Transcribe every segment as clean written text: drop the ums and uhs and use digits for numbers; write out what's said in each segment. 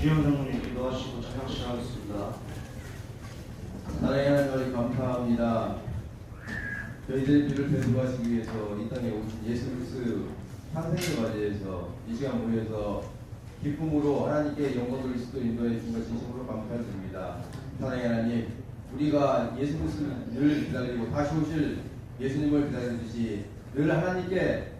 주영 장로님 기도하시고 찬양 시작하겠습니다. 사랑의 하나님 감사합니다. 저희들의 피를 배수하시기 위해서 이 땅에 오신 예수 그리스도 탄생을 맞이해서 이 시간 모여서 기쁨으로 하나님께 영광을 그리스도 인도해 주신 것 진심으로 감사드립니다. 사랑의 하나님, 우리가 예수 그리스도를 늘 기다리고 다시 오실 예수님을 기다리듯이 늘 하나님께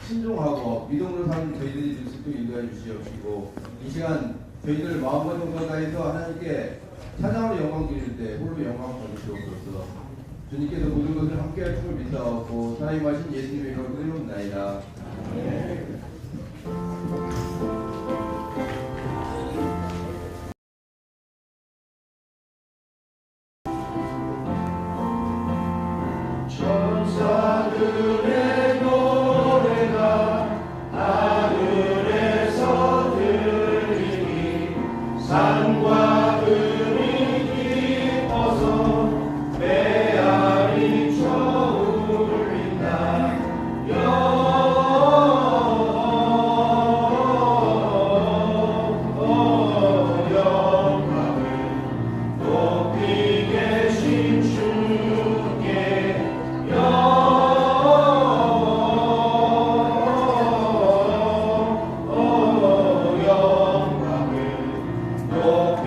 신종하고 믿음으로 사는 저희들이 그리스도 인도해 주시옵시고, 이 시간 저희들 마음과 정성 다해서 하나님께 찬양으로 영광 드릴 때 홀로 영광 받으시옵소서. 주님께서 모든 것을 함께 할 줄을 믿사옵고 사랑이 마신 예수님의 이름으로 기도드리옵나이다. 천사들의 노래가 하늘에서 들리니 산과 들이 깊어서 메아리 쳐울린다. 영광을 높이 계신 주께 영광을 높이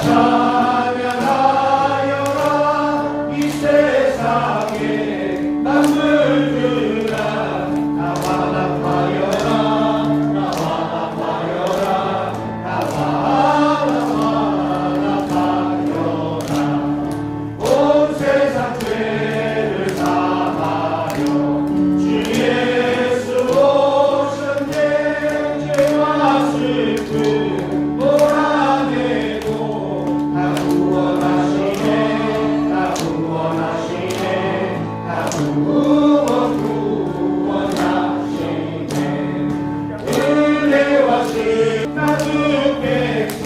찬양하여라 이 세상에 남들들아 다 화답하여라 다 화답하여라 다 화답하여라 온 세상 죄를 사하여 주 예수 오셨네 죄와 슬픔 몰아내고 다 구원하시네 다 구원하시네 다 구원하시네 은혜와 신 나주 백성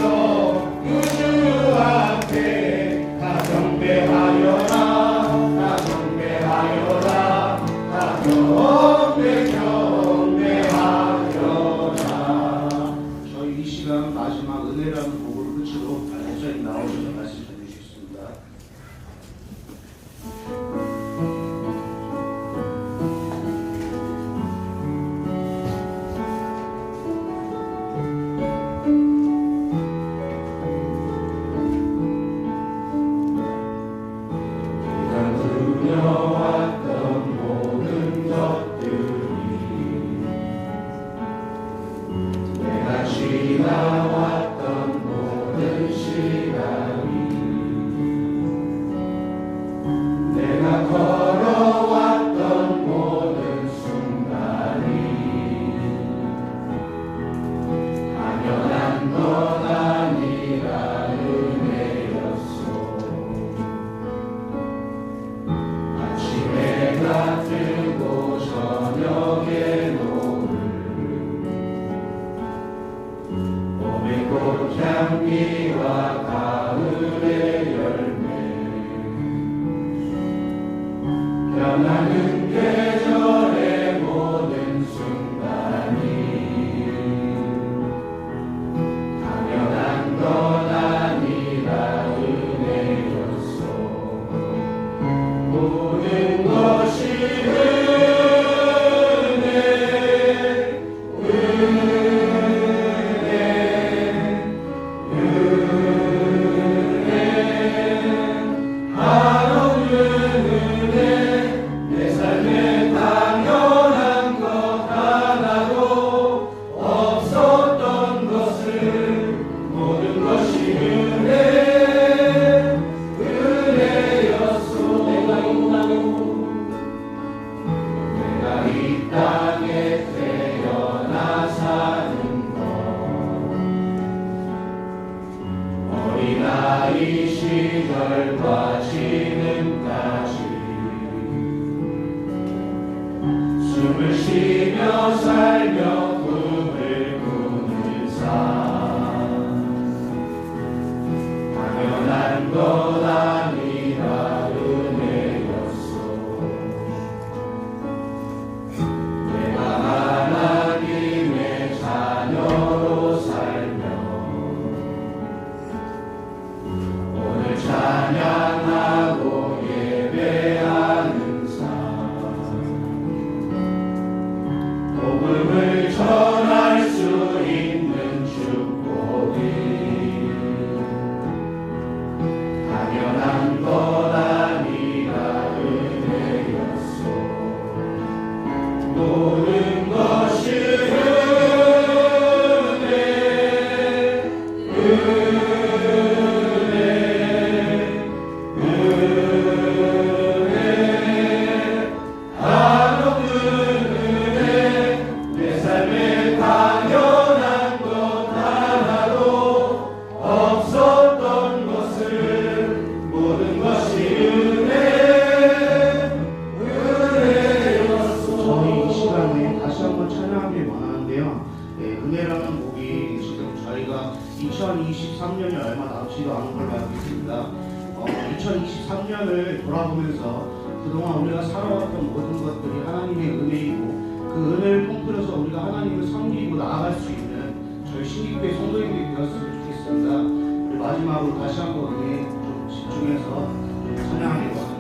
우주 앞에 다 경배하여라 다 경배하여라 다 경배하여라. 저희 이 시간 마지막 은혜라는 곡을 끝으로 목사님 나오셔서 말씀 전해주시겠습니다. 두려웠던 모든 것들이 내가 지나왔던 모든 시간이 내가 걸어왔던 모든 순간이 당연한 것 아니라 은혜였어. 아침에 뜨고 저녁에 노을 봄의 꽃향기와 가을의 열매 변하는 계절의 모든 순간이 당연한 것 아니라 은혜였어. 모든 것이 은혜 하루는 은혜 내 삶에 당연한 것 하나도 없었던 것을 모든 것이 은혜였소. 내가 이 땅에 태어나 사는 것 어린아이 시절과 지금까지 숨을 쉬며 살며 꿈을 꾸는 삶 당연한 것 아니라 은혜였소. 내가 하나님의 자녀로 살며 오늘 찬양하고 예배하는 삶 복음을 전할 수 있는 축복이 당연한 것 아니라 은혜였소. 모든 것이 한없는 은혜 내 삶에 당연한 것 하나도 없었던 것을 모든 것이 은혜였소. 저희 이 시간에 다시 한번 찬양하길 원하는데요. 은혜라는 곡이 지금 저희가 2023년이 얼마 남지도 않은 걸로 알고 있습니다. 2023년을 돌아보면서 그동안 우리가 살아왔던 모든 것들이 하나님의 은혜이고 그 은혜를 통틀어서 우리가 하나님을 섬기고 나아갈 수 있는 저희 신기교회 성도님들이 되었으면 좋겠습니다. 우리 마지막으로 다시 한번 은혜에 좀 집중해서 찬양하길 원합니다.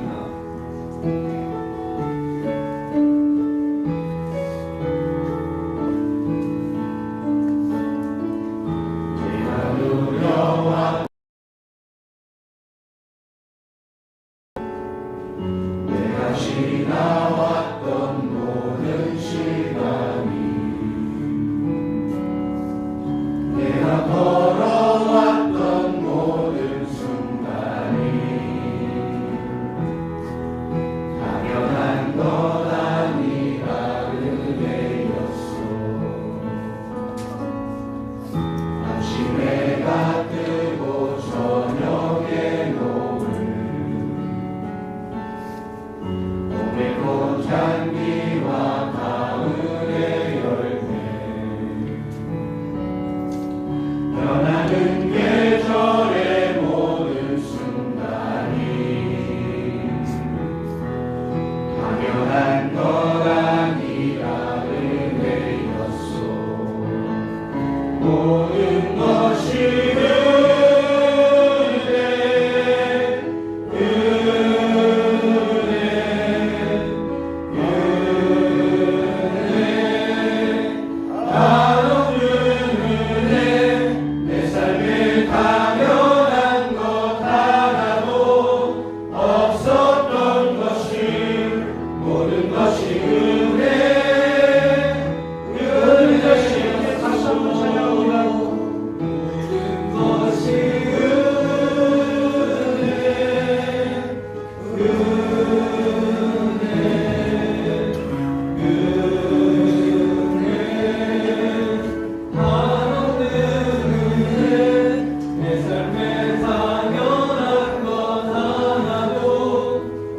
당연한 것 하나도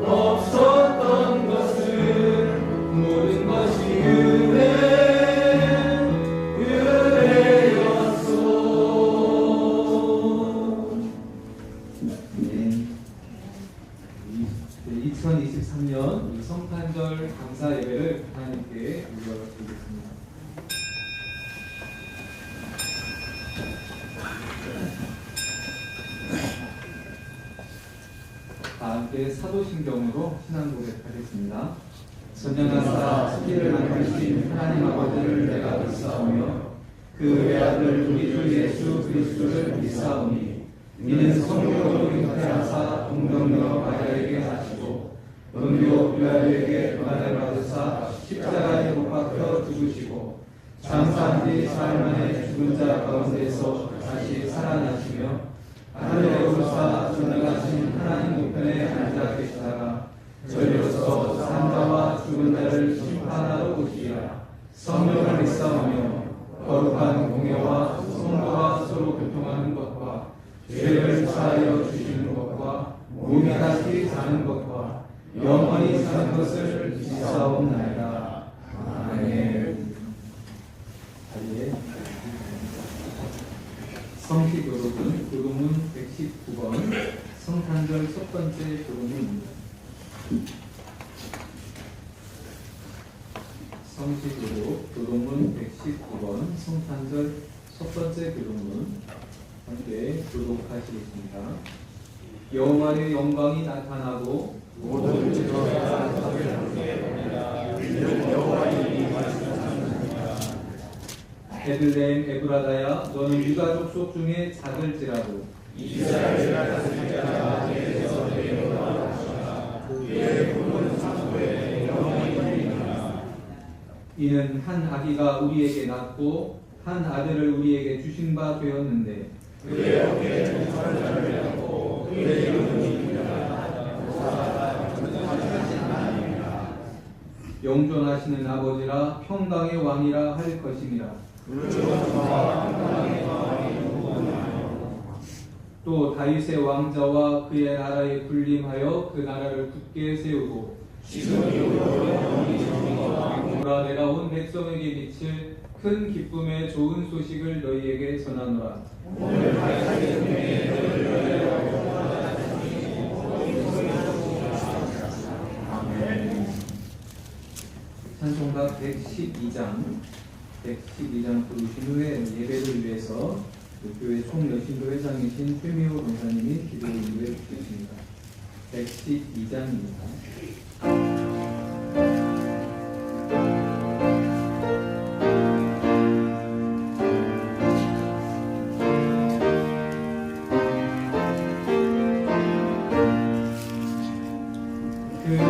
없었던 것은 모든 것이 은혜였소. 네. 2023년 성탄절 감사 예배를 하나님께 올려드리겠습니다. 다 함께 사도신경으로 신앙 고백하겠습니다. 선량하사 세계를 만드신 하나님 아버지를 내가 믿사오며 그 외아들 우리 주 예수 그리스도를 믿사오니 이는 성령으로 잉태하사 동정녀 마리아에게 나시고 본교 빌라도에게 고난을 받으사 십자가에 못 박혀 죽으시고 장사한 뒤 사흘 만에 죽은 자 가운데서 다시 살아나시며 하늘에 오르사 전능하신 하나님 우편에 앉아 계시다가 저리로서 산 자와 죽은 자를 심판하러 오시리라. 성령을 믿사오며 거룩한 공예와 성도가 서로 교통하는 것과 죄를 사하여 주시는 것과 몸이 다시 사는 것과 영원히 사는 것을 믿사옵나이다. 아멘. 자리에 성식 교독은 교독문 119번 성탄절 첫 번째 교독문입니다. 성식 교독 교독문 119번 성탄절 첫 번째 교독문 함께 교독하시겠습니다. 여호와의 영광이 나타나고 모든 죄가 베들레헴 에브라다야 너는 유다족 속 중에 작을지라도 이스라엘이라 다스릴 자가 내게서 내려오라 그의 푸른 상고에 영원히 있느니라. 이는 한 아기가 우리에게 낳고 한 아들을 우리에게 주신 바 되었는데 그의 어깨에 무서운 자를 안고 그의 이름은 영존하시는 아버지라 평강의 왕이라 할 것임이라. 또 다윗의 왕자와 그의 나라에 군림하여 그 나라를 굳게 세우고 보라 내가 온 백성에게 미칠 큰 기쁨의 좋은 소식을 너희에게 전하노라. 찬송가 112장 부르신 후에 예배를 위해서 교회 총여신도 회장이신 최미호 권사님이 기도 인도해 주십니다. 112장입니다. 그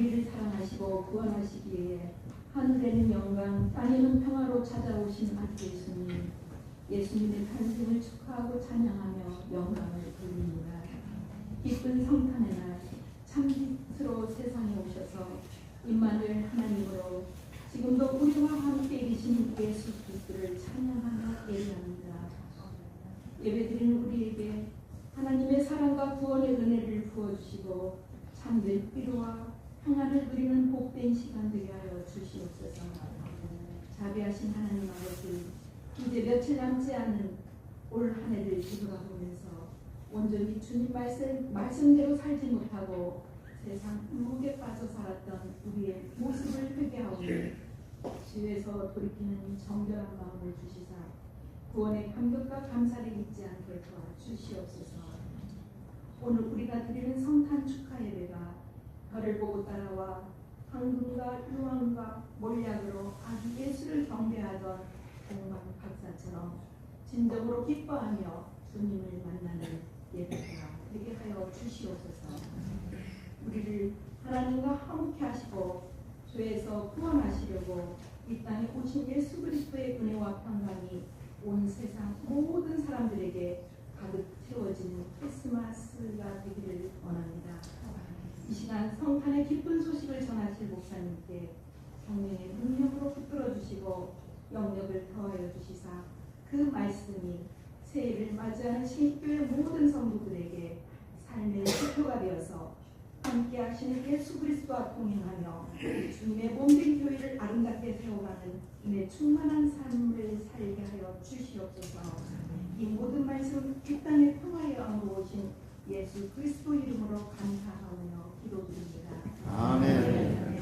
우리를 사랑하시고 구원하시기 위해 하늘에는 영광, 땅에는 평화로 찾아오신 아기 예수님, 예수님의 탄생을 축하하고 찬양하며 영광을 돌립니다. 기쁜 성탄의 날, 참 빛으로 세상에 오셔서 임마누엘 하나님으로 지금도 우리와 함께 계신 예수 그리스도를 찬양하며 예배합니다. 예배드리는 우리에게 하나님의 사랑과 구원의 은혜를 부어주시고 참된 위로와 평안을 누리는 복된 시간 되게 하여 주시옵소서. 자비하신 하나님 아버지, 이제 며칠 남지 않은 올 한 해를 뒤돌아 보면서 온전히 주님 말씀대로 살지 못하고 세상 행복에 빠져 살았던 우리의 모습을 회개하오니 주에서 돌이키는 정결한 마음을 주시사 구원의 감격과 감사를 잊지 않게 도와주시옵소서. 오늘 우리가 드리는 성탄 축하 예배가 별을 보고 따라와 황금과 유황과 몰약으로 아기 예수를 경배하던 공방 박사처럼 진정으로 기뻐하며 주님을 만나는 예배가 되게 하여 주시옵소서. 우리를 하나님과 화목케 하시고 죄에서 구원하시려고 이 땅에 오신 예수 그리스도의 은혜와 평강이 온 세상 모든 사람들에게 가득 채워지는 크리스마스가 되기를 원합니다. 이 시간 성탄의 기쁜 소식을 전하실 목사님께 성령의 능력으로 붙들어 주시고 영역을 더하여 주시사 그 말씀이 새해를 맞이하는 신교회 모든 성도들에게 삶의 지표가 되어서 함께 하시는 예수 그리스도와 동행하며 주님의 몸된 교회를 아름답게 세워가는 은혜 충만한 삶을 살게 하여 주시옵소서. 이 모든 말씀 이 땅의 평화의 왕으로 오신 예수 그리스도 이름으로 감사하며 기도드립니다. 아멘.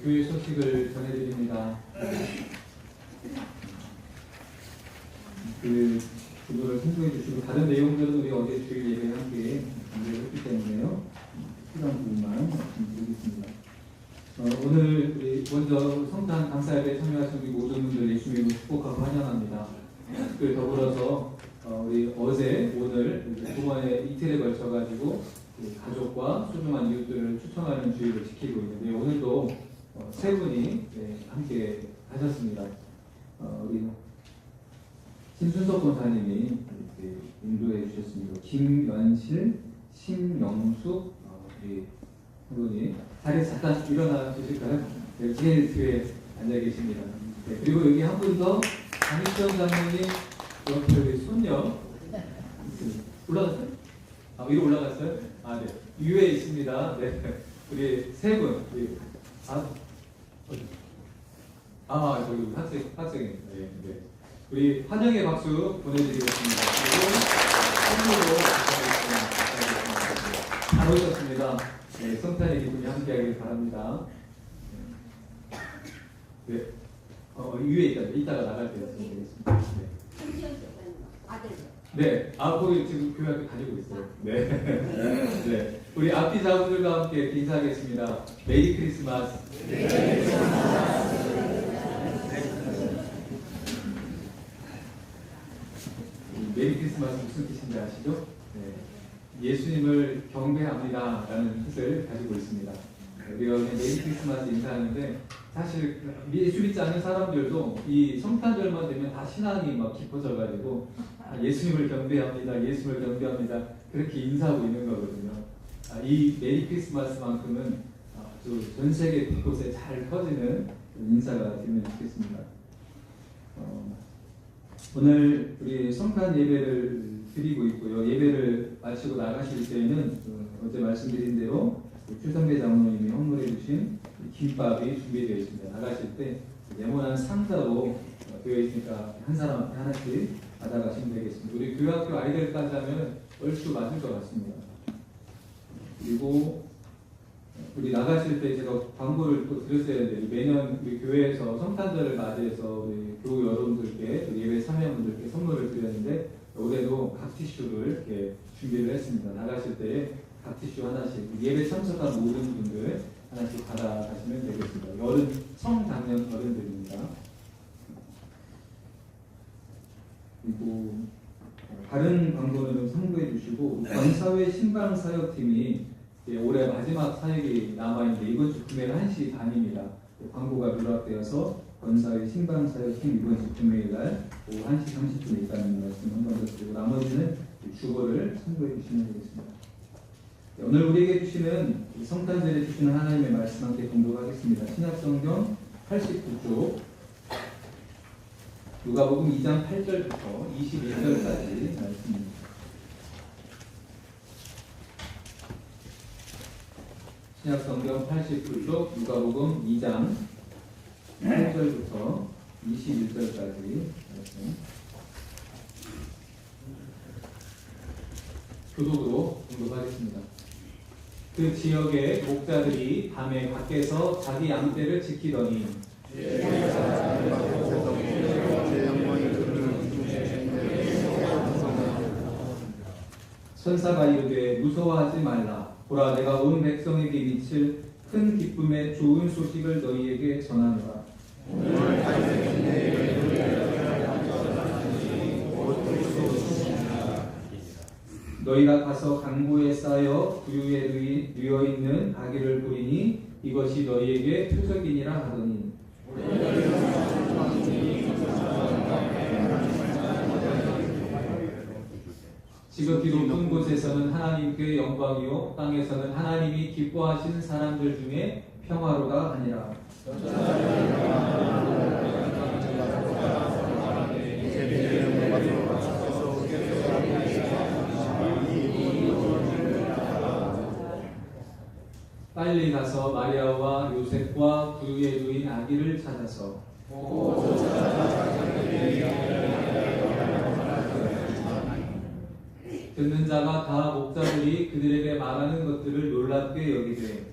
교회 소식을 전해드립니다. 그거를 신청해 주시고 다른 내용들은 우리 어제 주일 예배에 함께 준비했기 때문에요. 필요한 부분만 말씀드리겠습니다. 오늘 우리 먼저 성탄 감사 예배 참여하신 우리 모든 분들 예수님을 축복하고 환영합니다. 그 더불어서 우리 어제 오늘 두 번의 이틀에 걸쳐 가지고 가족과 소중한 이웃들을 추천하는 주의를 지키고 있는데 오늘도 세 분이 함께 하셨습니다. 우리 신순석 권사님이 이렇게 인도해 주셨습니다. 김연실, 심영숙 우리 세 분이 자리에서 잠깐 일어나 주실까요? 네, 제일 뒤에 앉아 계십니다. 네, 그리고 여기 한 분 더 강희정 장로님 옆에 우리 손녀 올라갔어요? 위로 올라갔어요? 네. 위에 있습니다. 네. 우리 세 분. 저기 학생입니다. 네, 네. 우리 환영의 박수 보내드리겠습니다. 그리고 선물로 잘 오셨습니다. 네, 성탄의 기쁨이 함께하길 바랍니다. 네. 위에 이따가 나갈 때 말씀드리겠습니다. 네. 거기 지금 교회 가지고 있어요. 네. 네. 우리 앞뒤 자분들과 함께 인사하겠습니다. 메리 크리스마스. 메리 크리스마스 무슨 뜻인지 아시죠? 네. 예수님을 경배합니다 라는 뜻을 가지고 있습니다. 우리가 메리 크리스마스 인사하는데 사실 예수 믿지 않는 사람들도 이 성탄절만 되면 다 신앙이 막 깊어져 가지고 예수님을 경배합니다, 예수님을 경배합니다 그렇게 인사하고 있는 거거든요. 이 메리 크리스마스만큼은 전 세계 곳곳에 잘 퍼지는 인사가 되면 좋겠습니다. 오늘 우리 성탄 예배를 드리고 있고요. 예배를 마치고 나가실 때에는 어제 말씀드린 대로 최성배 장로님이 헌물해 주신 김밥이 준비되어 있습니다. 나가실 때 네모난 상자로 되어 있으니까 한 사람한테 하나씩 받아가시면 되겠습니다. 우리 교회학교 아이들까지 하면 얼추 맞을 것 같습니다. 그리고 우리 나가실 때 제가 광고를 또 드렸어야 되는데 매년 우리 교회에서 성탄절을 맞이해서 우리 교우 여러분들께 우리 예배 참여분들께 선물을 드렸는데 올해도 각 티슈를 이렇게 준비를 했습니다. 나가실 때 각 티슈 하나씩 예배 참석한 모든 분들 하나씩 받아가시면 되겠습니다. 어른 성장년 어른들입니다. 그리고 다른 광고는 좀 참고해 주시고 권사회 신방사역팀이 올해 마지막 사역이 남아있는데 이번 주 금요일 1시 반입니다. 광고가 누락되어서 권사회 신방사역팀 이번 주 금요일 날 오후 1시 30분에 있다는 말씀 한 번 더 드리고 나머지는 주보를 참고해 주시면 되겠습니다. 오늘 우리에게 주시는 성탄절에 주시는 하나님의 말씀 함께 공독하겠습니다. 신약성경 89쪽 누가복음 2장 8절부터 21절까지 말씀입니다. 신약성경 89쪽 누가복음 2장 8절부터 21절까지 말씀. 교독으로 공독하겠습니다. 그 지역의 목자들이 밤에 밖에서 자기 양떼를 지키더니 천사가 이르되 무서워하지 말라. 보라, 내가 온 백성에게 미칠 큰 기쁨의 좋은 소식을 너희에게 전하노라. 너희가 가서 강보에 쌓여 구유에 누워 있는 아기를 보리니 이것이 너희에게 표적이니라 하더니 지극히 높은 곳에서는 하나님께 영광이요 땅에서는 하나님이 기뻐하시는 사람들 중에 평화로다 하니라. 빨리 가서 마리아와 요셉과 구유에 누인 아기를 찾아서 듣는 자가 다 목자들이 그들에게 말하는 것들을 놀랍게 여기되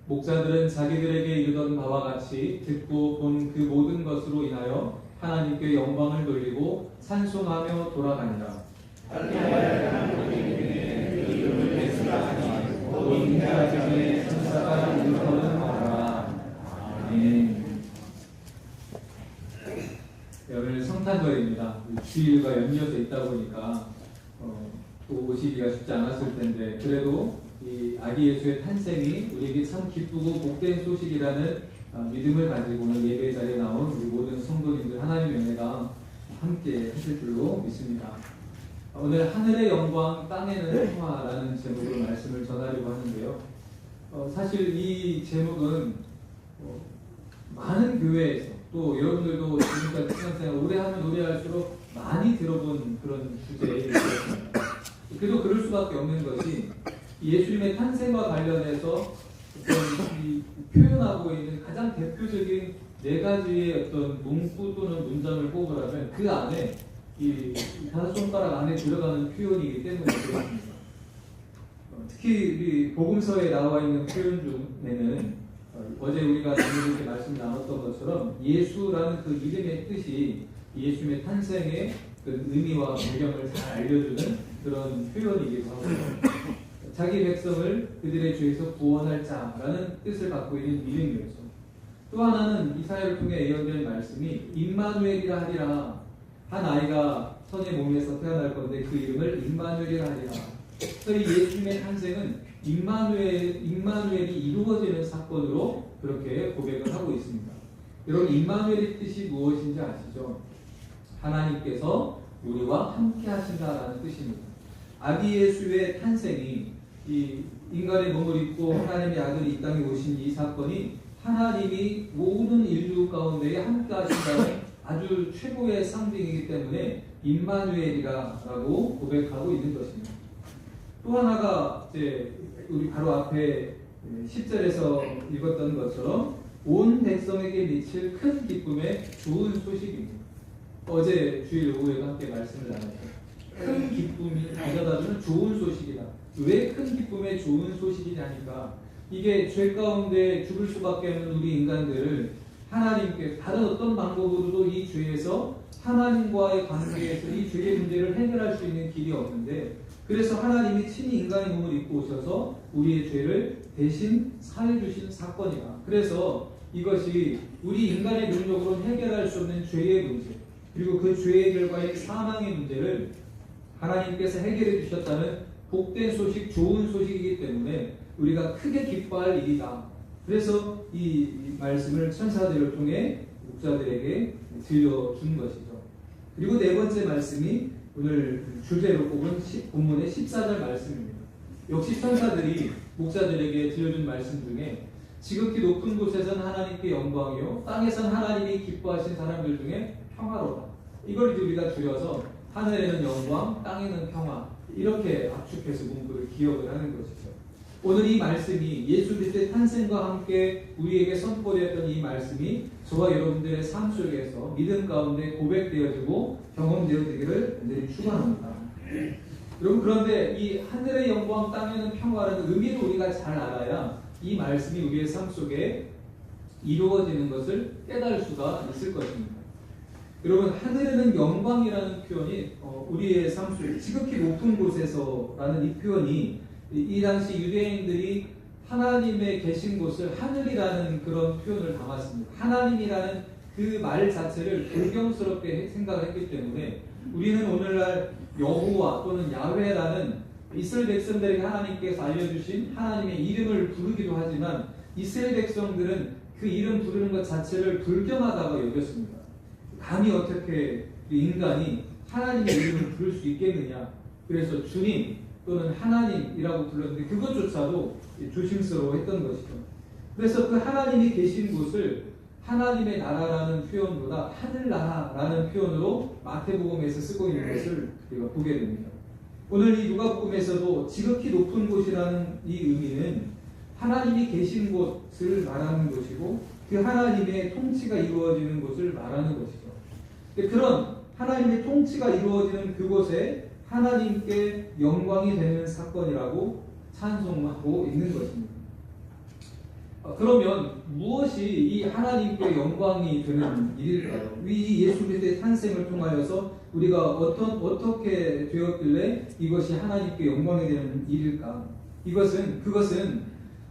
목자들은 자기들에게 이르던 바와 같이 듣고 본 그 모든 것으로 인하여 하나님께 영광을 돌리고 찬송하며 돌아가니라. 온 가정의 천사가 일컬은 나라. 아멘. 오늘 성탄절입니다. 주일과 연이어서 있다 보니까 또 오시기가 쉽지 않았을 텐데 그래도 이 아기 예수의 탄생이 우리에게 참 기쁘고 복된 소식이라는 믿음을 가지고 오늘 예배 자리에 나온 우리 모든 성도님들 하나님의 은혜가 함께 하실 줄로 믿습니다. 오늘 하늘의 영광 땅에는 평화라는 제목으로 말씀을 전하려고 하는데요. 사실 이 제목은 많은 교회에서 또 여러분들도 지금까지 신앙생활 오래 하면 오래 할수록 많이 들어본 그런 주제입니다. 그래도 그럴 수밖에 없는 것이 예수님의 탄생과 관련해서 어떤 표현하고 있는 가장 대표적인 네 가지의 어떤 문구 또는 문장을 뽑으라면 그 안에 이 다섯 손가락 안에 들어가는 표현이기 때문에 그렇습니다. 특히 이 복음서에 나와 있는 표현 중에는 어제 우리가 이렇게 말씀 나눴던 것처럼 예수라는 그 이름의 뜻이 예수님의 탄생의 그 의미와 배경을 잘 알려주는 그런 표현이기도 하고 자기 백성을 그들의 죄에서 구원할 자라는 뜻을 갖고 있는 이름이었죠. 또 하나는 이사야를 통해 예언된 말씀이 임마누엘이라 하리라. 한 아이가 선의 몸에서 태어날 건데 그 이름을 임마누엘이라 하리라. 그래서 이 예수님의 탄생은 임마누엘이 이루어지는 사건으로 그렇게 고백을 하고 있습니다. 여러분 임마누엘의 뜻이 무엇인지 아시죠? 하나님께서 우리와 함께 하신다라는 뜻입니다. 아기 예수의 탄생이 이 인간의 몸을 입고 하나님의 아들이 이 땅에 오신 이 사건이 하나님이 모든 인류 가운데 함께 하신다는 아주 최고의 상징이기 때문에 임마누엘이라고 고백하고 있는 것입니다. 또 하나가 이제 우리 바로 앞에 10절에서 읽었던 것처럼 온 백성에게 미칠 큰 기쁨의 좋은 소식입니다. 어제 주일 오후에도 함께 말씀을 나눴죠. 큰 기쁨이 가져다주는 좋은 소식이다. 왜 큰 기쁨의 좋은 소식이냐니까 이게 죄 가운데 죽을 수밖에 없는 우리 인간들을 하나님께 다른 어떤 방법으로도 이 죄에서 하나님과의 관계에서 이 죄의 문제를 해결할 수 있는 길이 없는데 그래서 하나님이 친히 인간의 몸을 입고 오셔서 우리의 죄를 대신 사해주신 사건이다. 그래서 이것이 우리 인간의 능력으로는 해결할 수 없는 죄의 문제 그리고 그 죄의 결과인 사망의 문제를 하나님께서 해결해 주셨다는 복된 소식, 좋은 소식이기 때문에 우리가 크게 기뻐할 일이다. 그래서 이 말씀을 천사들을 통해 목자들에게 들려준 것이죠. 그리고 네 번째 말씀이 오늘 주제로 뽑은 본문의 14절 말씀입니다. 역시 천사들이 목자들에게 들려준 말씀 중에 지극히 높은 곳에서는 하나님께 영광이요 땅에서는 하나님이 기뻐하신 사람들 중에 평화로다. 이걸 우리가 줄여서 하늘에는 영광, 땅에는 평화 이렇게 압축해서 문구를 기억을 하는 것이죠. 오늘 이 말씀이 예수 그리스도의 탄생과 함께 우리에게 선포되었던 이 말씀이 저와 여러분들의 삶 속에서 믿음 가운데 고백되어지고 경험되어지기를 간절히 축원합니다. 여러분 그런데 이 하늘의 영광 땅에는 평화라는 의미를 우리가 잘 알아야 이 말씀이 우리의 삶 속에 이루어지는 것을 깨달을 수가 있을 것입니다. 여러분 하늘에는 영광이라는 표현이 우리의 삶 속에 지극히 높은 곳에서라는 이 표현이 이 당시 유대인들이 하나님의 계신 곳을 하늘이라는 그런 표현을 담았습니다. 하나님이라는 그 말 자체를 존경스럽게 생각을 했기 때문에 우리는 오늘날 여호와 또는 야훼라는 이스라엘 백성들에게 하나님께서 알려주신 하나님의 이름을 부르기도 하지만 이스라엘 백성들은 그 이름 부르는 것 자체를 불경하다고 여겼습니다. 감히 어떻게 인간이 하나님의 이름을 부를 수 있겠느냐. 그래서 주님 또는 하나님이라고 불렀는데 그것조차도 조심스러워했던 것이죠. 그래서 그 하나님이 계신 곳을 하나님의 나라라는 표현보다 하늘나라라는 표현으로 마태복음에서 쓰고 있는 것을 우리가 보게 됩니다. 오늘 이 누가복음에서도 지극히 높은 곳이라는 이 의미는 하나님이 계신 곳을 말하는 것이고 그 하나님의 통치가 이루어지는 곳을 말하는 것이죠. 그런 하나님의 통치가 이루어지는 그곳에 하나님께 영광이 되는 사건이라고 찬송하고 있는 것입니다. 그러면 무엇이 이 하나님께 영광이 되는 일일까요? 이 예수 그리스도의 탄생을 통하여서 우리가 어떻게 되었길래 이것이 하나님께 영광이 되는 일일까? 그것은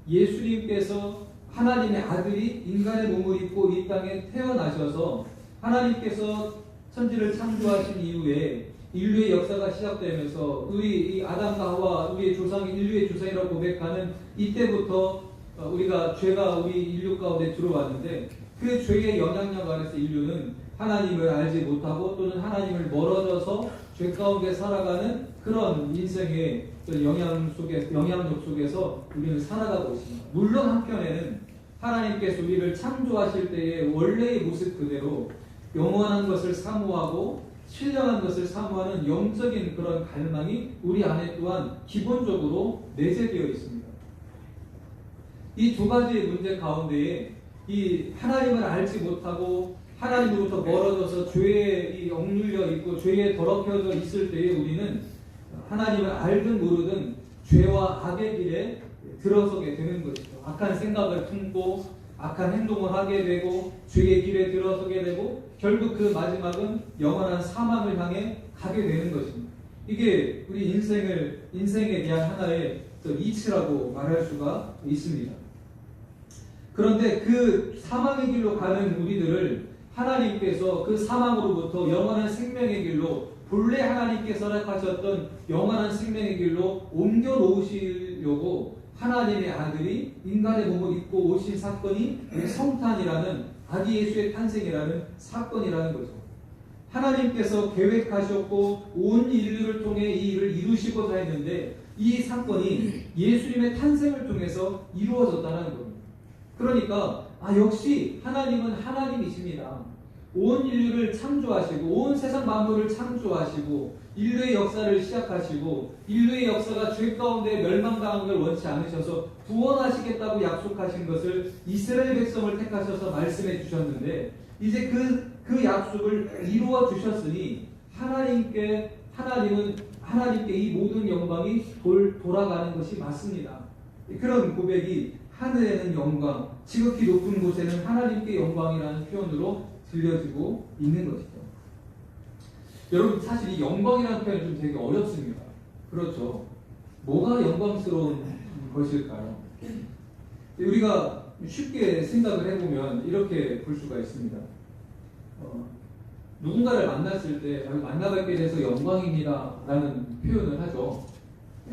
예수님께서 하나님의 아들이 인간의 몸을 입고 이 땅에 태어나셔서 하나님께서 천지를 창조하신 이후에 인류의 역사가 시작되면서 우리 이 아담과 하와 우리의 조상이 인류의 조상이라고 고백하는 이때부터 우리가 죄가 우리 인류 가운데 들어왔는데 그 죄의 영향력 아래서 인류는 하나님을 알지 못하고 또는 하나님을 멀어져서 죄 가운데 살아가는 그런 인생의 영향력 속에서 우리는 살아가고 있습니다. 물론 한편에는 하나님께서 우리를 창조하실 때의 원래의 모습 그대로 영원한 것을 사모하고 신령한 것을 사모하는 영적인 그런 갈망이 우리 안에 또한 기본적으로 내재되어 있습니다. 이 두 가지의 문제 가운데에 이 하나님을 알지 못하고 하나님으로부터 멀어져서 죄에 억눌려 있고 죄에 더럽혀져 있을 때에 우리는 하나님을 알든 모르든 죄와 악의 길에 들어서게 되는 것이죠. 악한 생각을 품고 악한 행동을 하게 되고 죄의 길에 들어서게 되고 결국 그 마지막은 영원한 사망을 향해 가게 되는 것입니다. 이게 우리 인생에 대한 하나의 이치라고 말할 수가 있습니다. 그런데 그 사망의 길로 가는 우리들을 하나님께서 그 사망으로부터 영원한 생명의 길로 본래 하나님께서 허락하셨던 영원한 생명의 길로 옮겨 놓으시려고 하나님의 아들이 인간의 몸을 입고 오신 사건이 성탄이라는 아기 예수의 탄생이라는 사건이라는 거죠. 하나님께서 계획하셨고 온 인류를 통해 이 일을 이루시고자 했는데 이 사건이 예수님의 탄생을 통해서 이루어졌다는 겁니다. 그러니까 역시 하나님은 하나님이십니다. 온 인류를 창조하시고 온 세상 만물을 창조하시고 인류의 역사를 시작하시고 인류의 역사가 죄 가운데 멸망당한 걸 원치 않으셔서 구원하시겠다고 약속하신 것을 이스라엘 백성을 택하셔서 말씀해 주셨는데 이제 그 약속을 이루어 주셨으니 하나님께 이 모든 영광이 돌아가는 것이 맞습니다. 그런 고백이 하늘에는 영광, 지극히 높은 곳에는 하나님께 영광이라는 표현으로 들려지고 있는 것이죠. 여러분 사실 이 영광이라는 표현이 좀 되게 어렵습니다. 그렇죠? 뭐가 영광스러운 것일까요? 우리가 쉽게 생각을 해보면 이렇게 볼 수가 있습니다. 누군가를 만났을 때 만나뵙게 돼서 영광입니다 라는 표현을 하죠.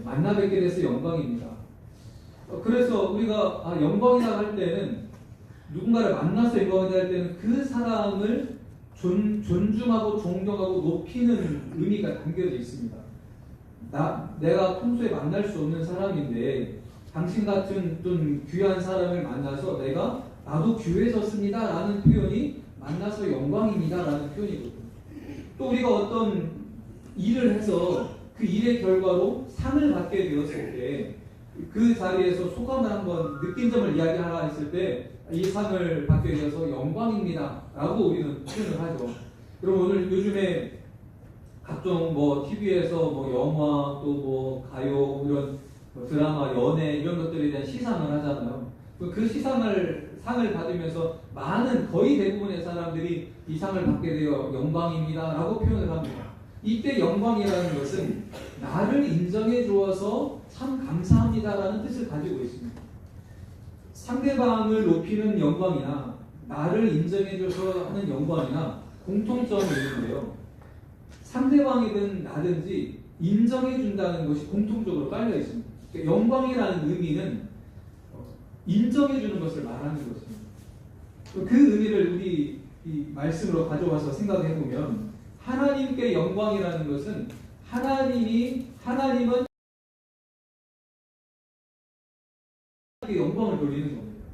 만나뵙게 돼서 영광입니다. 그래서 우리가 영광이라 할 때는 누군가를 만나서 영광이다 할 때는 그 사람을 존중하고 존경하고 높이는 의미가 담겨져 있습니다. 내가 평소에 만날 수 없는 사람인데 당신 같은 좀 귀한 사람을 만나서 나도 귀해졌습니다 라는 표현이 만나서 영광입니다 라는 표현이거든요. 또 우리가 어떤 일을 해서 그 일의 결과로 상을 받게 되었을 때 그 자리에서 소감을 한번 느낀 점을 이야기하라 했을 때 이 상을 받게 되어서 영광입니다 라고 우리는 표현을 하죠. 그럼 오늘 요즘에 각종 TV에서 영화 또 가요 이런 드라마 연애 이런 것들에 대한 시상을 하잖아요. 그 상을 받으면서 거의 대부분의 사람들이 이 상을 받게 되어 영광입니다 라고 표현을 합니다. 이때 영광이라는 것은 나를 인정해 주어서 참 감사합니다 라는 뜻을 가지고 있습니다. 상대방을 높이는 영광이나 나를 인정해 줘서 하는 영광이나 공통점이 있는데요. 상대방이든 나든지 인정해 준다는 것이 공통적으로 깔려 있습니다. 그러니까 영광이라는 의미는 인정해 주는 것을 말하는 것입니다. 그 의미를 우리 이 말씀으로 가져와서 생각해 보면 하나님께 영광이라는 것은 하나님은 영광을 돌리는 겁니다.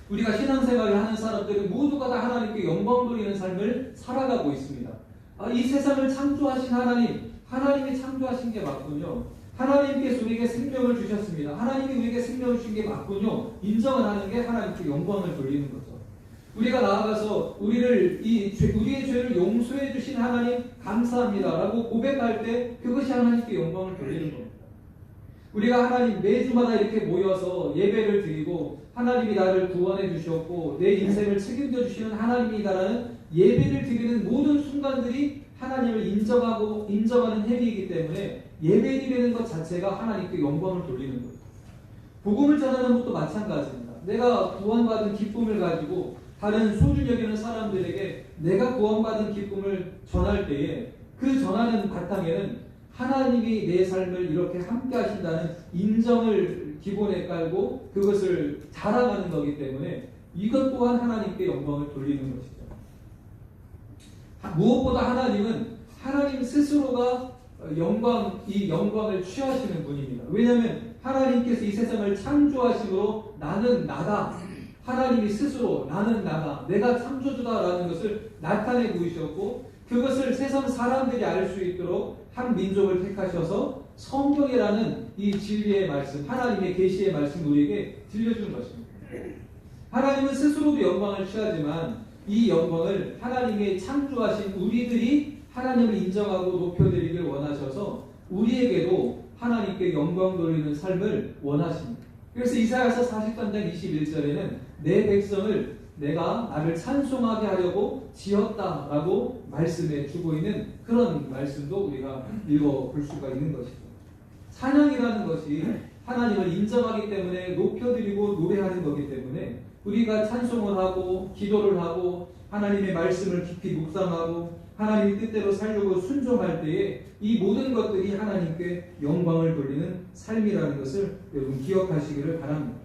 우리가 신앙생활을 하는 사람들은 모두가 다 하나님께 영광 돌리는 삶을 살아가고 있습니다. 이 세상을 창조하신 하나님이 창조하신 게 맞군요. 하나님께서 우리에게 생명을 주셨습니다. 하나님이 우리에게 생명을 주신 게 맞군요. 인정을 하는 게 하나님께 영광을 돌리는 거죠. 우리가 나아가서 우리의 죄를 용서해 주신 하나님 감사합니다 라고 고백할 때 그것이 하나님께 영광을 돌리는 겁니다. 우리가 하나님 매주마다 이렇게 모여서 예배를 드리고 하나님이 나를 구원해 주셨고 내 인생을 책임져 주시는 하나님이다라는 예배를 드리는 모든 순간들이 하나님을 인정하는 행위이기 때문에 예배 드리는 것 자체가 하나님께 영광을 돌리는 거예요. 복음을 전하는 것도 마찬가지입니다. 내가 구원받은 기쁨을 가지고 다른 소중히 여기는 사람들에게 내가 구원받은 기쁨을 전할 때에 그 전하는 바탕에는 하나님이 내 삶을 이렇게 함께 하신다는 인정을 기본에 깔고 그것을 자랑하는 거기 때문에 이것 또한 하나님께 영광을 돌리는 것이죠. 무엇보다 하나님 스스로가 이 영광을 취하시는 분입니다. 왜냐하면 하나님께서 이 세상을 창조하심으로 나는 나다. 하나님이 스스로 나는 나다. 내가 창조주다라는 것을 나타내 보이셨고 그것을 세상 사람들이 알 수 있도록 한 민족을 택하셔서 성경이라는 이 진리의 말씀, 하나님의 계시의 말씀 우리에게 들려주는 것입니다. 하나님은 스스로도 영광을 취하지만 이 영광을 하나님의 창조하신 우리들이 하나님을 인정하고 높여드리길 원하셔서 우리에게도 하나님께 영광 돌리는 삶을 원하십니다. 그래서 이사야서 43장 21절에는 내 백성을 내가 나를 찬송하게 하려고 지었다라고 말씀해 주고 있는 그런 말씀도 우리가 읽어볼 수가 있는 것이죠. 찬양이라는 것이 하나님을 인정하기 때문에 높여드리고 노래하는 거기 때문에 우리가 찬송을 하고 기도를 하고 하나님의 말씀을 깊이 묵상하고 하나님의 뜻대로 살려고 순종할 때에 이 모든 것들이 하나님께 영광을 돌리는 삶이라는 것을 여러분 기억하시기를 바랍니다.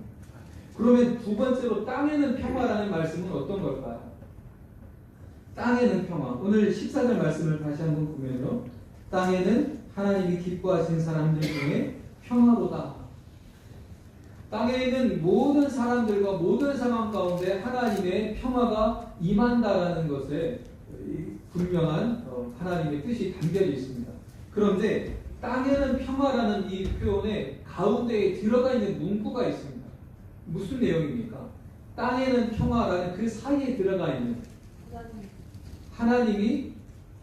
그러면 두 번째로 땅에는 평화라는 말씀은 어떤 걸까요? 땅에는 평화. 오늘 14절 말씀을 다시 한번 보면요. 땅에는 하나님이 기뻐하시는 사람들 중에 평화로다. 땅에 있는 모든 사람들과 모든 상황 가운데 하나님의 평화가 임한다라는 것에 분명한 하나님의 뜻이 담겨져 있습니다. 그런데 땅에는 평화라는 이 표현에 가운데에 들어가 있는 문구가 있습니다. 무슨 내용입니까? 땅에는 평화라는 그 사이에 들어가 있는 하나님이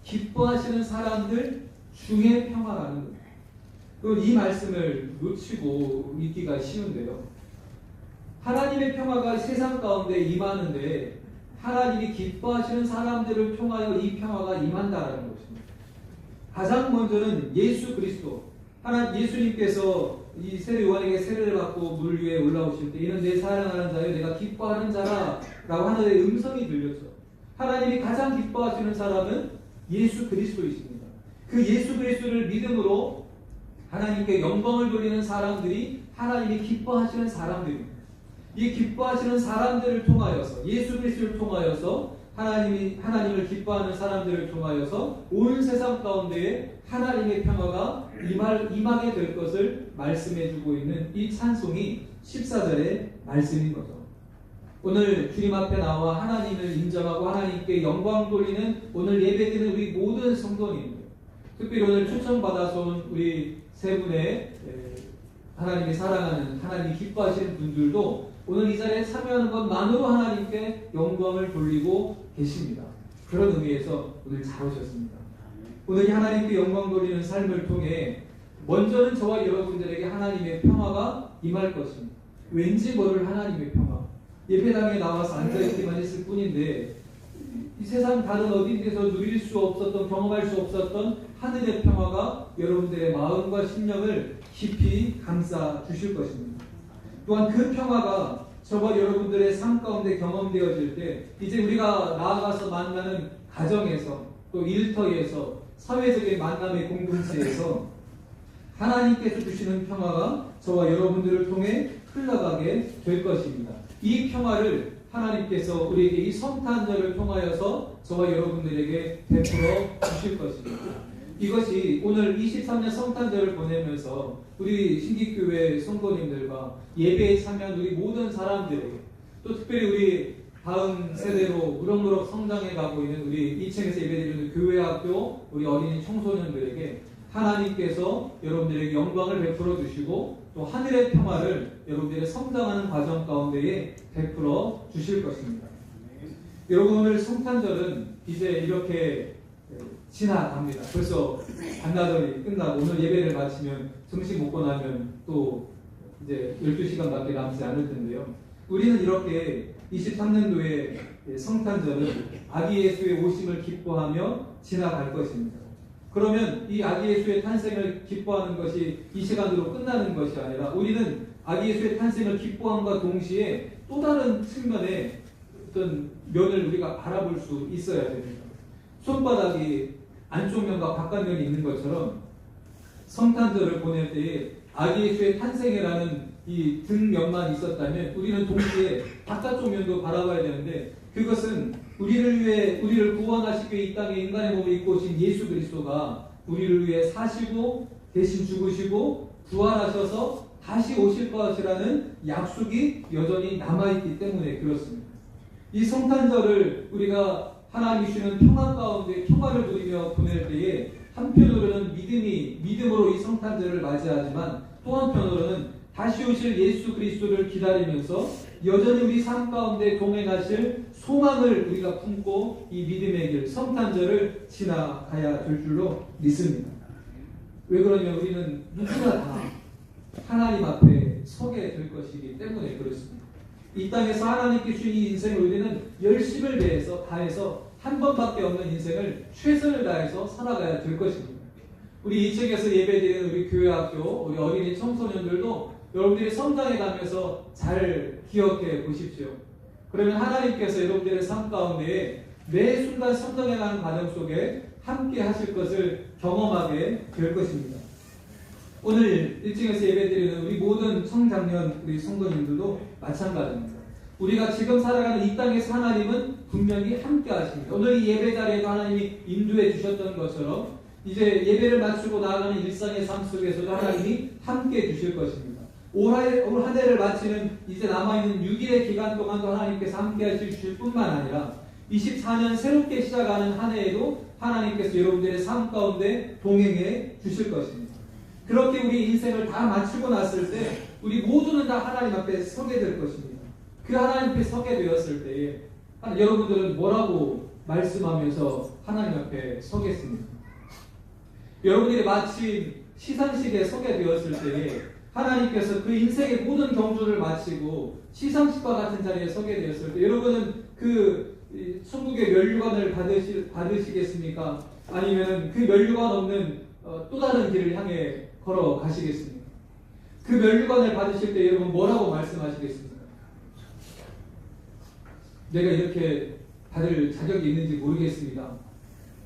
기뻐하시는 사람들 중에 평화라는 거예요. 그리고 이 말씀을 놓치고 있기가 쉬운데요. 하나님의 평화가 세상 가운데 임하는데 하나님이 기뻐하시는 사람들을 통하여 이 평화가 임한다라는 것입니다. 가장 먼저는 예수 그리스도, 예수님께서 이 세례 요한에게 세례를 받고 물 위에 올라오실 때 이는 내 사랑하는 자여 내가 기뻐하는 자라 라고 하늘의 음성이 들렸죠. 하나님이 가장 기뻐하시는 사람은 예수 그리스도이십니다. 그 예수 그리스도를 믿음으로 하나님께 영광을 돌리는 사람들이 하나님이 기뻐하시는 사람들입니다. 이 기뻐하시는 사람들을 통하여서 예수 그리스도를 통하여서 하나님을 기뻐하는 사람들을 통하여서 온 세상 가운데에 하나님의 평화가 임하게 될 것을 말씀해주고 있는 이 찬송이 14절의 말씀인 거죠. 오늘 주님 앞에 나와 하나님을 인정하고 하나님께 영광 돌리는 오늘 예배드리는 우리 모든 성도님들, 특별히 오늘 초청받아서 온 우리 세 분의 하나님이 사랑하는, 하나님이 기뻐하시는 분들도 오늘 이 자리에 참여하는 것만으로 하나님께 영광을 돌리고 계십니다. 그런 의미에서 오늘 잘 오셨습니다. 오늘 이 하나님께 영광 돌리는 삶을 통해 먼저는 저와 여러분들에게 하나님의 평화가 임할 것입니다. 왠지 모를 하나님의 평화. 예배당에 나와서 앉아있기만 했을 뿐인데 이 세상 다른 어디에서 누릴 수 없었던, 경험할 수 없었던 하늘의 평화가 여러분들의 마음과 심령을 깊이 감싸 주실 것입니다. 또한 그 평화가 저와 여러분들의 삶 가운데 경험되어질 때 이제 우리가 나아가서 만나는 가정에서 또 일터에서 사회적인 만남의 공동체에서 하나님께서 주시는 평화가 저와 여러분들을 통해 흘러가게 될 것입니다. 이 평화를 하나님께서 우리에게 이 성탄절을 통하여서 저와 여러분들에게 베풀어 주실 것입니다. 이것이 오늘 23년 성탄절을 보내면서 우리 신기교회 성도님들과 예배에 참여한 우리 모든 사람들에게, 또 특별히 우리 다음 세대로 무럭무럭 성장해 가고 있는 우리 2층에서 예배드리는 교회학교 우리 어린이 청소년들에게 하나님께서 여러분들에게 영광을 베풀어 주시고 또 하늘의 평화를 여러분들의 성장하는 과정 가운데에 베풀어 주실 것입니다. 여러분, 오늘 성탄절은 이제 이렇게 지나갑니다. 벌써 반나절이 끝나고 오늘 예배를 마치면 점심 먹고 나면 또 이제 12시간밖에 남지 않을 텐데요. 우리는 이렇게 23년도의 성탄절은 아기 예수의 오심을 기뻐하며 지나갈 것입니다. 그러면 이 아기 예수의 탄생을 기뻐하는 것이 이 시간으로 끝나는 것이 아니라 우리는 아기 예수의 탄생을 기뻐함과 동시에 또 다른 측면의 어떤 면을 우리가 바라볼 수 있어야 됩니다. 손바닥이 안쪽 면과 바깥면이 있는 것처럼 성탄절을 보낼 때에 아기 예수의 탄생이라는 이 등면만 있었다면 우리는 동시에 바깥쪽 면도 바라봐야 되는데, 그것은 우리를 구원하시기 위해 이 땅에 인간의 몸을 입고 오신 예수 그리스도가 우리를 위해 사시고 대신 죽으시고 부활하셔서 다시 오실 것이라는 약속이 여전히 남아있기 때문에 그렇습니다. 이 성탄절을 우리가 하나님이 주시는 평화 가운데 평화를 누리며 보낼 때에 한편으로는 믿음으로 이 성탄절을 맞이하지만 또 한편으로는 다시 오실 예수 그리스도를 기다리면서 여전히 우리 삶 가운데 동행하실 소망을 우리가 품고 이 믿음의 길 성탄절을 지나가야 될 줄로 믿습니다. 왜 그러냐면 우리는 누구나 다 하나님 앞에 서게 될 것이기 때문에 그렇습니다. 이 땅에서 하나님께 주신 이 인생을 우리는 열심을 다해서 한 번밖에 없는 인생을 최선을 다해서 살아가야 될 것입니다. 우리 2층에서 예배드리는 우리 교회학교 우리 어린이 청소년들도 여러분들이 성장해 가면서 잘 기억해 보십시오. 그러면 하나님께서 여러분들의 삶 가운데 매 순간 성장해가는 과정 속에 함께 하실 것을 경험하게 될 것입니다. 오늘 1층에서 예배드리는 우리 모든 청장년 우리 성도님들도 마찬가지입니다. 우리가 지금 살아가는 이 땅에서 하나님은 분명히 함께 하십니다. 오늘 이 예배 자리에도 하나님이 인도해 주셨던 것처럼 이제 예배를 마치고 나아가는 일상의 삶 속에서도 하나님이 함께 해 주실 것입니다. 올 한 해를 마치는 이제 남아있는 6일의 기간 동안도 하나님께서 함께 하실 뿐만 아니라 24년 새롭게 시작하는 한 해에도 하나님께서 여러분들의 삶 가운데 동행해 주실 것입니다. 그렇게 우리 인생을 다 마치고 났을 때 우리 모두는 다 하나님 앞에 서게 될 것입니다. 그 하나님 앞에 서게 되었을 때에 여러분들은 뭐라고 말씀하면서 하나님 앞에 서겠습니까? 여러분들이 마침 시상식에 서게 되었을 때에 하나님께서 그 인생의 모든 경주를 마치고 시상식과 같은 자리에 서게 되었을 때 여러분은 그 천국의 면류관을 받으시겠습니까? 아니면 그 면류관 없는 또 다른 길을 향해 걸어가시겠습니까? 그 면류관을 받으실 때 여러분 뭐라고 말씀하시겠습니까? 내가 이렇게 받을 자격이 있는지 모르겠습니다.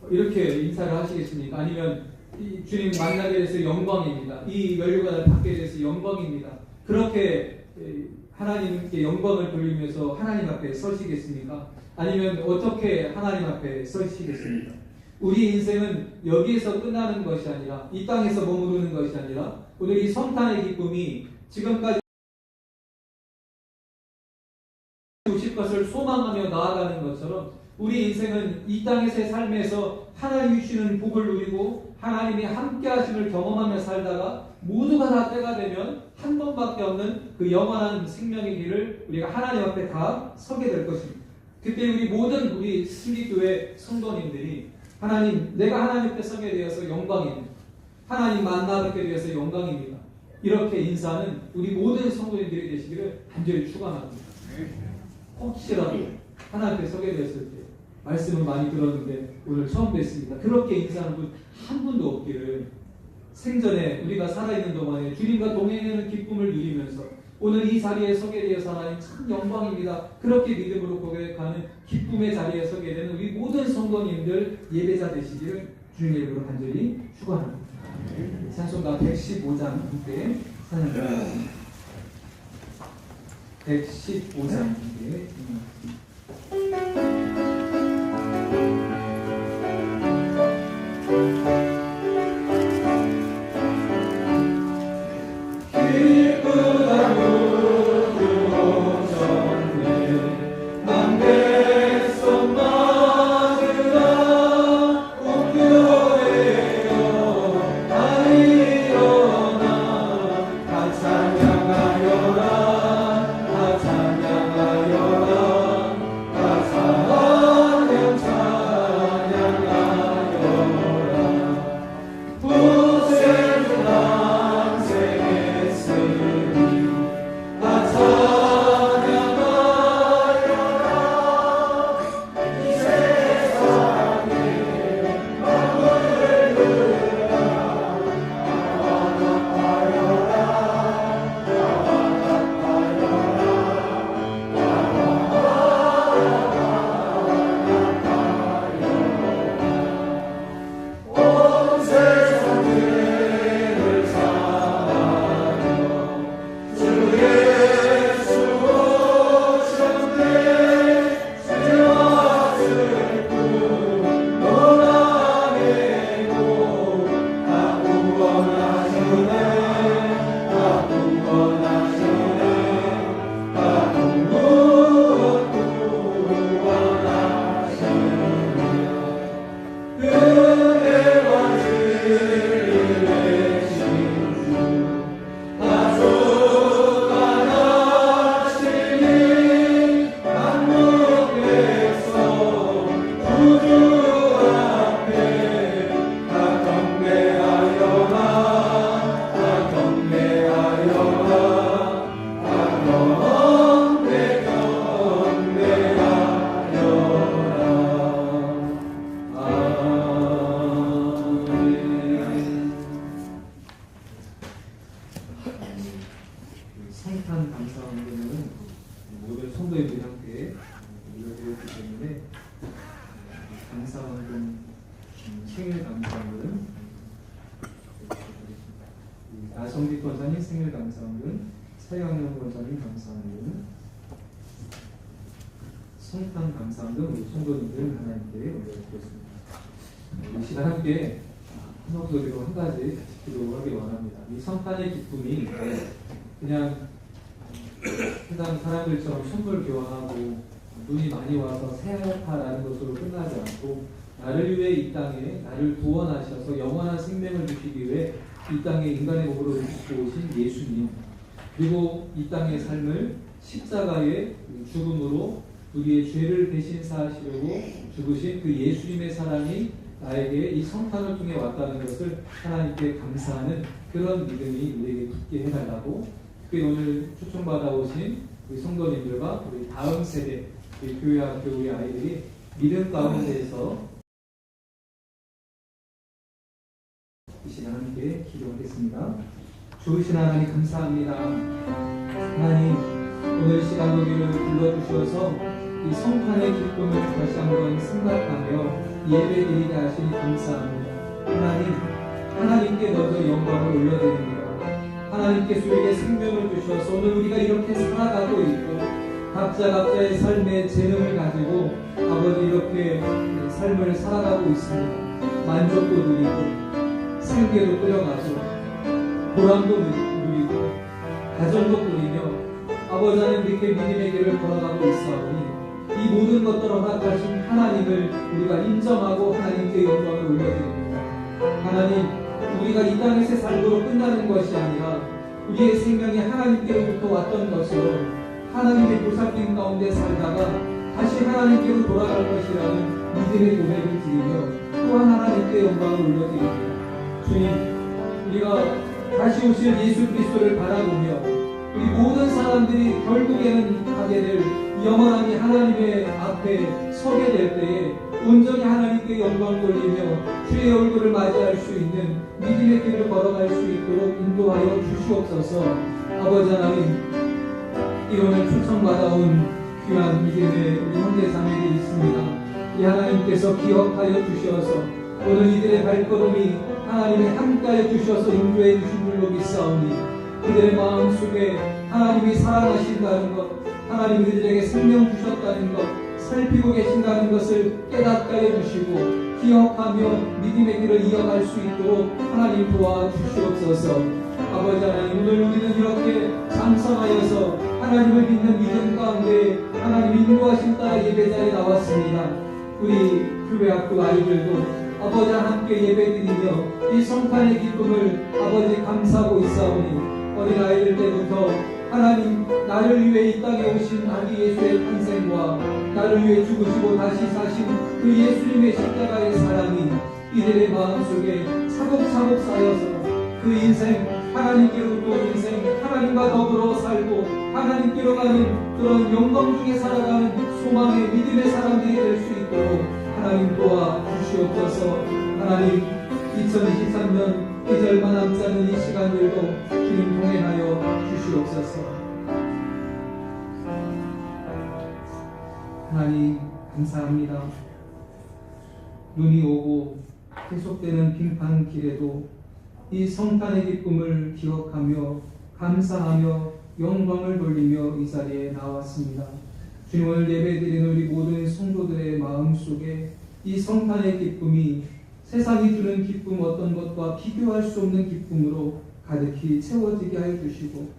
이렇게 인사를 하시겠습니까? 아니면 이 주님 만나게 돼서 영광입니다. 이 면류관을 받게 돼서 영광입니다. 그렇게 하나님께 영광을 돌리면서 하나님 앞에 서시겠습니까? 아니면 어떻게 하나님 앞에 서시겠습니까? 우리 인생은 여기에서 끝나는 것이 아니라 이 땅에서 머무르는 것이 아니라 오늘 이 성탄의 기쁨이 지금까지 주실 것을 소망하며 나아가는 것처럼 우리 인생은 이 땅에서의 삶에서 하나님이 주시는 복을 누리고 하나님이 함께 하심을 경험하며 살다가 모두가 다 때가 되면 한 번밖에 없는 그 영원한 생명의 길을 우리가 하나님 앞에 다 서게 될 것입니다. 그때 우리 모든 우리 승리교회 성도님들이 하나님, 내가 하나님 앞에 서게 되어서 영광입니다. 하나님 만나 뵙게 되어서 영광입니다. 이렇게 인사하는 우리 모든 성도님들이 되시기를 간절히 축원합니다. 혹시라도 하나님 앞에 서게 되었을 때 말씀을 많이 들었는데 오늘 처음 뵙습니다. 그렇게 인사하는 분 한 분도 없기를 생전에 우리가 살아있는 동안에 주님과 동행하는 기쁨을 누리면서 오늘 이 자리에 서게 되어서 하나님 참 영광입니다. 그렇게 믿음으로 고백하는 기쁨의 자리에 서게 되는 우리 모든 성도님들 예배자 되시기를 주님의 이름으로 간절히 축원합니다. 찬송가 115장 함께 찬양합니다. 115장 함께 성탄 감사원들은 모든 성도님들이 함께 이루어졌기 때문에 감사원들 생일 감사원들은 나성기 권사님 생일 감사원들은 서영영 권사님 감사원들은 성탄 감사원들 우리 성도님들 하나님께 올려드리겠습니다. 이 시간 함께 한 목소리로 한 가지 기도하기 원합니다. 이 성탄의 기쁨이 그냥 세상 사람들처럼 선물 교환하고 눈이 많이 와서 새하라는 것으로 끝나지 않고 나를 위해 이 땅에 나를 구원하셔서 영원한 생명을 주시기 위해 이 땅에 인간의 몸으로 오신 예수님, 그리고 이 땅의 삶을 십자가의 죽음으로 우리의 죄를 대신 사하시려고 죽으신 그 예수님의 사랑이 나에게 이 성탄을 통해 왔다는 것을 하나님께 감사하는 그런 믿음이 우리에게 붙게 해달라고, 특히 오늘 초청받아 오신 우리 성도님들과 우리 다음 세대 우리 교회학교 우리 아이들이 믿음 가운데에서 이 시간 함께 기도하겠습니다. 좋으신 하나님 감사합니다. 하나님, 오늘 시간 우리를 불러주셔서 이 성탄의 기쁨을 다시 한번 생각하며 예배드리게 하시니 감사합니다. 하나님, 하나님께 먼저 영광을 올려드립니다. 하나님께서 우리에게 생명을 주셔서 오늘 우리가 이렇게 살아가고 있고, 각자의 삶의 재능을 가지고 아버지 이렇게 삶을 살아가고 있습니다. 만족도 누리고 생계도 끌어가고 보람도 누리고 가정도 꾸리며 아버지 하나님 이렇게 믿음의 길을 걸어가고 있사오니 이 모든 것들을 허락하신 하나님을 우리가 인정하고 하나님께 영광을 올려드립니다. 하나님, 우리가 이 땅에서의 삶으로 끝나는 것이 아니라 우리의 생명이 하나님께로부터 왔던 것으로 하나님의 보살핌 가운데 살다가 다시 하나님께로 돌아갈 것이라는 믿음의 고백을 드리며 또한 하나님께 영광을 올려드립니다. 주님, 우리가 다시 오실 예수 그리스도를 바라보며 우리 모든 사람들이 결국에는 가게 될 영원하게 하나님의 앞에 서게 될 때에 온전히 하나님께 영광 돌리며 주의 얼굴을 맞이할 수 있는 믿음의 길을 걸어갈 수 있도록 인도하여 주시옵소서. 아버지 하나님, 이 오늘 초청받아온 귀한 믿음의 우리 형제자매들이 있습니다. 이 하나님께서 기억하여 주셔서 오늘 이들의 발걸음이 하나님의 함께하여 주셔서 인도해 주신 줄로 믿사오니 그들의 마음속에 하나님이 사랑하신다는 것, 하나님 그들에게 생명 주셨다는 것, 살피고 계신다는 것을 깨닫게 하여 주시고 기억하며 믿음의 길을 이어갈 수 있도록 하나님 도와주시옵소서. 아버지 하나님, 오늘 우리는 이렇게 장성하여서 하나님을 믿는 믿음 가운데 하나님 인도하신 따라 예배자에 나왔습니다. 우리 교회학교 아이들도 아버지 함께 예배드리며 이 성탄의 기쁨을 아버지 감사하고 있사오니 어린 아이들 때부터 하나님, 나를 위해 이 땅에 오신 아기 예수의 탄생과 나를 위해 죽으시고 다시 사신 그 예수님의 십자가의 사랑이 이들의 마음속에 차곡차곡 쌓여서 그 인생, 하나님께로부터 인생, 하나님과 더불어 살고 하나님께로 가는 그런 영광 중에 살아가는 소망의 믿음의 사람들이 될 수 있도록 하나님 도와주시옵소서. 하나님, 2023년 이제 얼마 남지 않은 이 시간들도 주님 동행하여 주시옵소서. 하나님 감사합니다. 눈이 오고 계속되는 빙판 길에도 이 성탄의 기쁨을 기억하며 감사하며 영광을 돌리며 이 자리에 나왔습니다. 주님, 오늘 예배드리는 우리 모든 성도들의 마음속에 이 성탄의 기쁨이 세상이 주는 기쁨 어떤 것과 비교할 수 없는 기쁨으로 가득히 채워지게 하여 주시고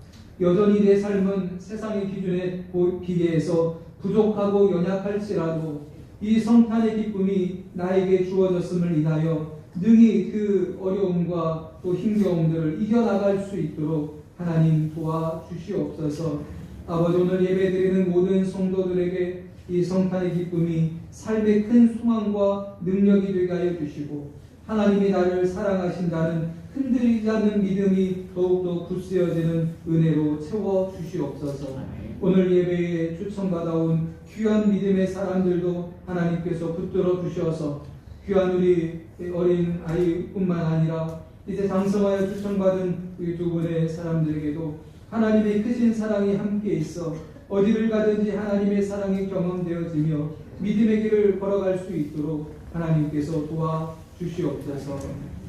여전히 내 삶은 세상의 기준에 비례해서 부족하고 연약할지라도 이 성탄의 기쁨이 나에게 주어졌음을 인하여 능히 그 어려움과 또 힘겨움들을 이겨나갈 수 있도록 하나님 도와주시옵소서. 아버지, 오늘 예배드리는 모든 성도들에게 이 성탄의 기쁨이 삶의 큰 소망과 능력이 되게 하여 주시고 하나님이 나를 사랑하신다는 흔들리지 않는 믿음이 더욱더 굳세어지는 은혜로 채워주시옵소서. 오늘 예배에 초청받아온 귀한 믿음의 사람들도 하나님께서 붙들어 주셔서 귀한 우리 어린 아이뿐만 아니라 이제 장성하여 초청받은 우리 두 분의 사람들에게도 하나님의 크신 사랑이 함께 있어 어디를 가든지 하나님의 사랑이 경험되어지며 믿음의 길을 걸어갈 수 있도록 하나님께서 도와주시옵소서.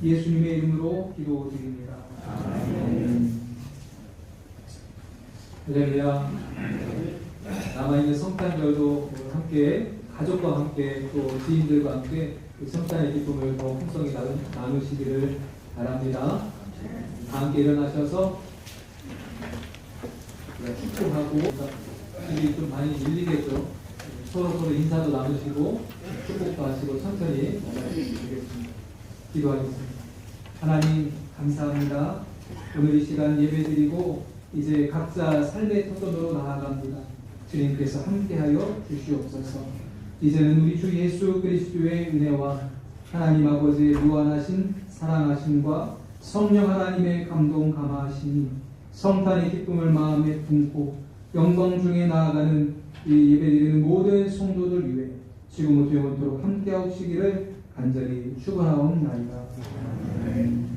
예수님의 이름으로 기도드립니다. 아멘. 할렐루야. 남아있는 성탄절도 함께 가족과 함께 또 지인들과 함께 성탄의 기쁨을 더 풍성히 나누시기를 바랍니다. 다 함께 일어나셔서 축복하고 일이 좀 많이 밀리겠죠. 서로 인사도 나누시고 축복도 하시고 천천히 나가시겠습니다. 기도하겠습니다. 하나님 감사합니다. 오늘 이 시간 예배드리고 이제 각자 삶의 터전으로 나아갑니다. 주님께서 함께하여 주시옵소서. 이제는 우리 주 예수 그리스도의 은혜와 하나님 아버지의 무한하신 사랑하심과 성령 하나님의 감동 감화하심이 성탄의 기쁨을 마음에 품고 영광 중에 나아가는 이 예배드리는 모든 성도들 위해 지금부터 영원토록 함께하시기를 간절히 축원하옵나이다. 아멘.